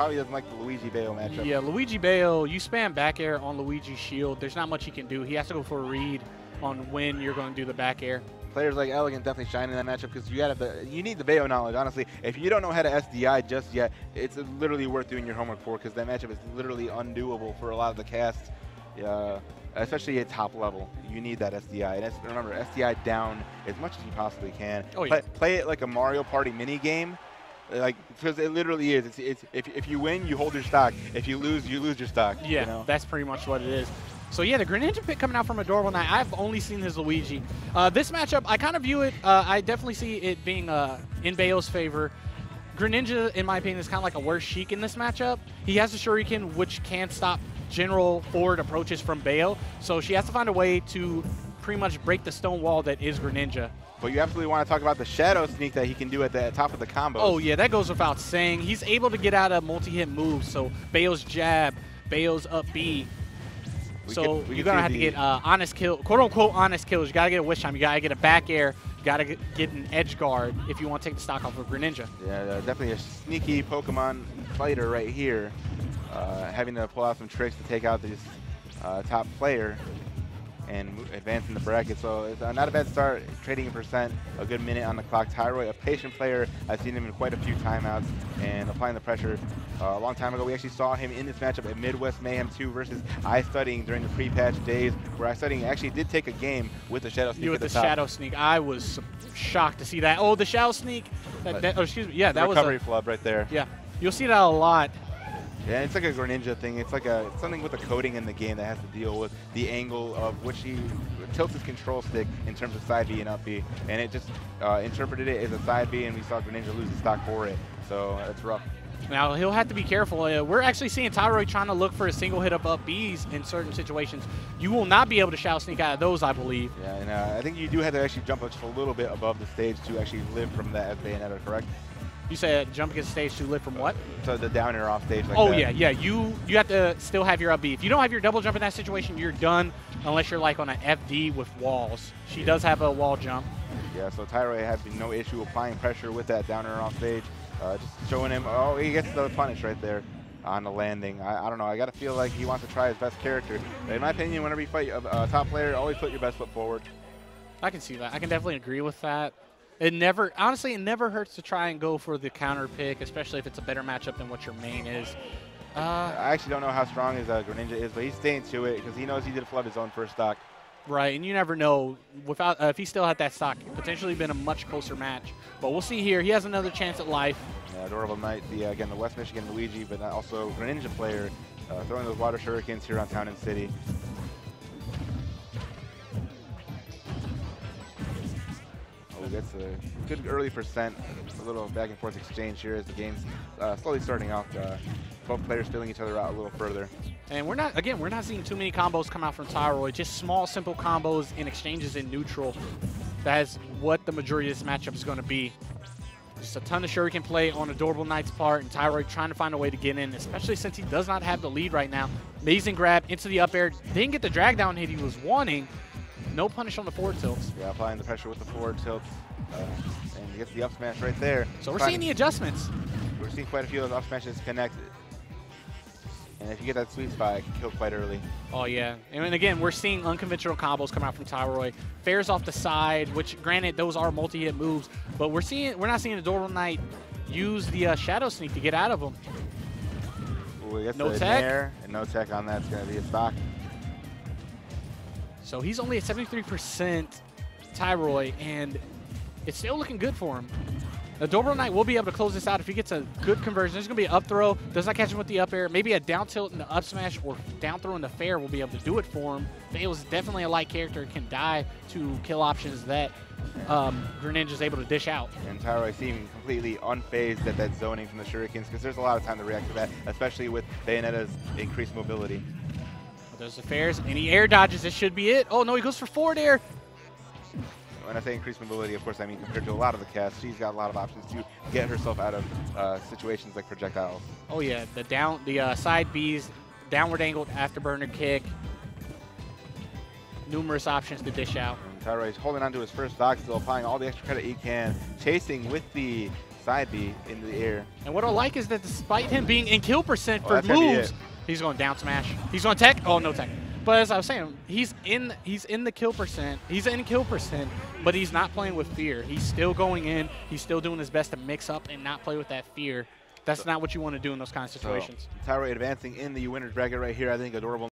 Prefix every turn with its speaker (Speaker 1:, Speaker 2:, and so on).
Speaker 1: probably doesn't like the Luigi Bayo matchup.
Speaker 2: Yeah, Luigi Bayo, you spam back air on Luigi's shield. There's not much he can do. He has to go for a read on when you're going to do the back air.
Speaker 1: Players like Elegant definitely shine in that matchup because you need the Bayo knowledge. Honestly, if you don't know how to SDI just yet, it's literally worth doing your homework for because that matchup is literally undoable for a lot of the casts, especially at top level. You need that SDI. And remember, SDI down as much as you possibly can.
Speaker 2: Oh, yeah.
Speaker 1: Play it like a Mario Party mini game. Like, because it literally is. If you win, you hold your stock. If you lose your stock.
Speaker 2: Yeah,
Speaker 1: you know?
Speaker 2: That's pretty much what it is. So yeah, the Greninja pick coming out from Adorable Knight. I've only seen his Luigi. This matchup, I kind of view it, I definitely see it being in Bayo's favor. Greninja, in my opinion, is kind of like a worse Sheik in this matchup. He has a Shuriken, which can stop general forward approaches from Bayo. So she has to find a way to pretty much break the stone wall that is Greninja.
Speaker 1: But you absolutely want to talk about the Shadow Sneak that he can do at the top of the combo.
Speaker 2: Oh yeah, that goes without saying. He's able to get out of multi-hit moves. So Bayo's jab, Bayo's up B. So you're going to have to get honest kill, quote-unquote honest kills. You got to get a wish time. You got to get a back air. You got to get an edge guard if you want to take the stock off of Greninja.
Speaker 1: Yeah, definitely a sneaky Pokemon fighter right here. Having to pull out some tricks to take out this top player and advance in the bracket. So it's not a bad start, trading in percent, a good minute on the clock. Tyroy, a patient player. I've seen him in quite a few timeouts and applying the pressure. A long time ago, we actually saw him in this matchup at Midwest Mayhem 2 versus iStudying during the pre-patch days, where iStudying actually did take a game with the Shadow Sneak.
Speaker 2: With the Shadow Sneak, I was shocked to see that. Oh, the Shadow Sneak. Excuse me. Yeah, that was a
Speaker 1: recovery flub right there.
Speaker 2: Yeah, you'll see that a lot.
Speaker 1: Yeah, it's like a Greninja thing. It's like something with the coding in the game that has to deal with the angle of which he tilts his control stick in terms of side B and up B, and it just interpreted it as a side B, and we saw Greninja lose the stock for it. So that's rough.
Speaker 2: Now, he'll have to be careful. We're actually seeing Tyroy trying to look for a single hit of up Bs in certain situations. You will not be able to Shadow Sneak out of those, I believe.
Speaker 1: Yeah, and I think you do have to actually jump just a little bit above the stage to actually live from that as Bayonetta, correct?
Speaker 2: You said jump against stage to live from what?
Speaker 1: So the down air off stage like
Speaker 2: that. Oh,
Speaker 1: that.
Speaker 2: yeah. You have to still have your up B. If you don't have your double jump in that situation, you're done unless you're like on an FD with walls. She does have a wall jump.
Speaker 1: Yeah, so Tyroy had no issue applying pressure with that down air off stage. Just showing him, oh, he gets the punish right there on the landing. I don't know. I got to feel like he wants to try his best character. But in my opinion, whenever you fight a top player, always put your best foot forward.
Speaker 2: I can see that. I can definitely agree with that. Honestly, it never hurts to try and go for the counter pick, especially if it's a better matchup than what your main is.
Speaker 1: I actually don't know how strong his Greninja is, but he's staying to it because he knows he did flood his own first stock.
Speaker 2: Right, and you never know. Without if he still had that stock, it potentially been a much closer match. But we'll see here. He has another chance at life.
Speaker 1: Yeah, Adorable Knight, again, the West Michigan Luigi, but also Greninja player, throwing those water shurikens here on Town and City. Oh, that's a good early percent. A little back and forth exchange here as the game's slowly starting out. Both players filling each other out a little further.
Speaker 2: And we're not seeing too many combos come out from Tyroy. Just small, simple combos and exchanges in neutral. That is what the majority of this matchup is going to be. Just a ton of Shuriken play on Adorable Knight's part, and Tyroy trying to find a way to get in, especially since he does not have the lead right now. Amazing grab into the up air. Didn't get the drag down hit he was wanting. No punish on the forward tilts.
Speaker 1: Yeah, applying the pressure with the forward tilts. And he gets the up smash right there.
Speaker 2: So we're seeing the adjustments.
Speaker 1: We're seeing quite a few of those up smashes connect. And if you get that sweet spot, it can kill quite early.
Speaker 2: Oh, yeah. And again, we're seeing unconventional combos come out from Tyroy. Fairs off the side, which, granted, those are multi-hit moves. But we're not seeing Adorable Knight use the Shadow Sneak to get out of them.
Speaker 1: Ooh,
Speaker 2: no tech.
Speaker 1: And no tech on that's going to be a stock.
Speaker 2: So he's only at 73% Tyroy, and it's still looking good for him. Adorable Knight will be able to close this out if he gets a good conversion. There's going to be an up throw. Does not catch him with the up air. Maybe a down tilt in the up smash or down throw in the fair will be able to do it for him. Bale's definitely a light character, can die to kill options that Greninja is able to dish out.
Speaker 1: And Tyroy seeming completely unfazed at that zoning from the Shurikens because there's a lot of time to react to that, especially with Bayonetta's increased mobility.
Speaker 2: There's the fairs, and he air dodges. This should be it. Oh, no, he goes for forward air.
Speaker 1: When I say increased mobility, of course, I mean compared to a lot of the cast, she's got a lot of options to get herself out of situations like projectiles.
Speaker 2: Oh yeah, the side Bs, downward angled afterburner kick, numerous options to dish out.
Speaker 1: And Tyroy's holding on to his first stock, still applying all the extra credit he can, chasing with the side B into the air.
Speaker 2: And what I like is that despite him being in kill percent for
Speaker 1: that's gonna be
Speaker 2: moves,
Speaker 1: it.
Speaker 2: he's going down smash. He's going tech. Oh, no tech. But as I was saying, he's in the kill percent. He's in kill percent, but he's not playing with fear. He's still going in. He's still doing his best to mix up and not play with that fear. That's not what you want to do in those kind of situations.
Speaker 1: So, Tyroy advancing in the winner's bracket right here. I think adorable.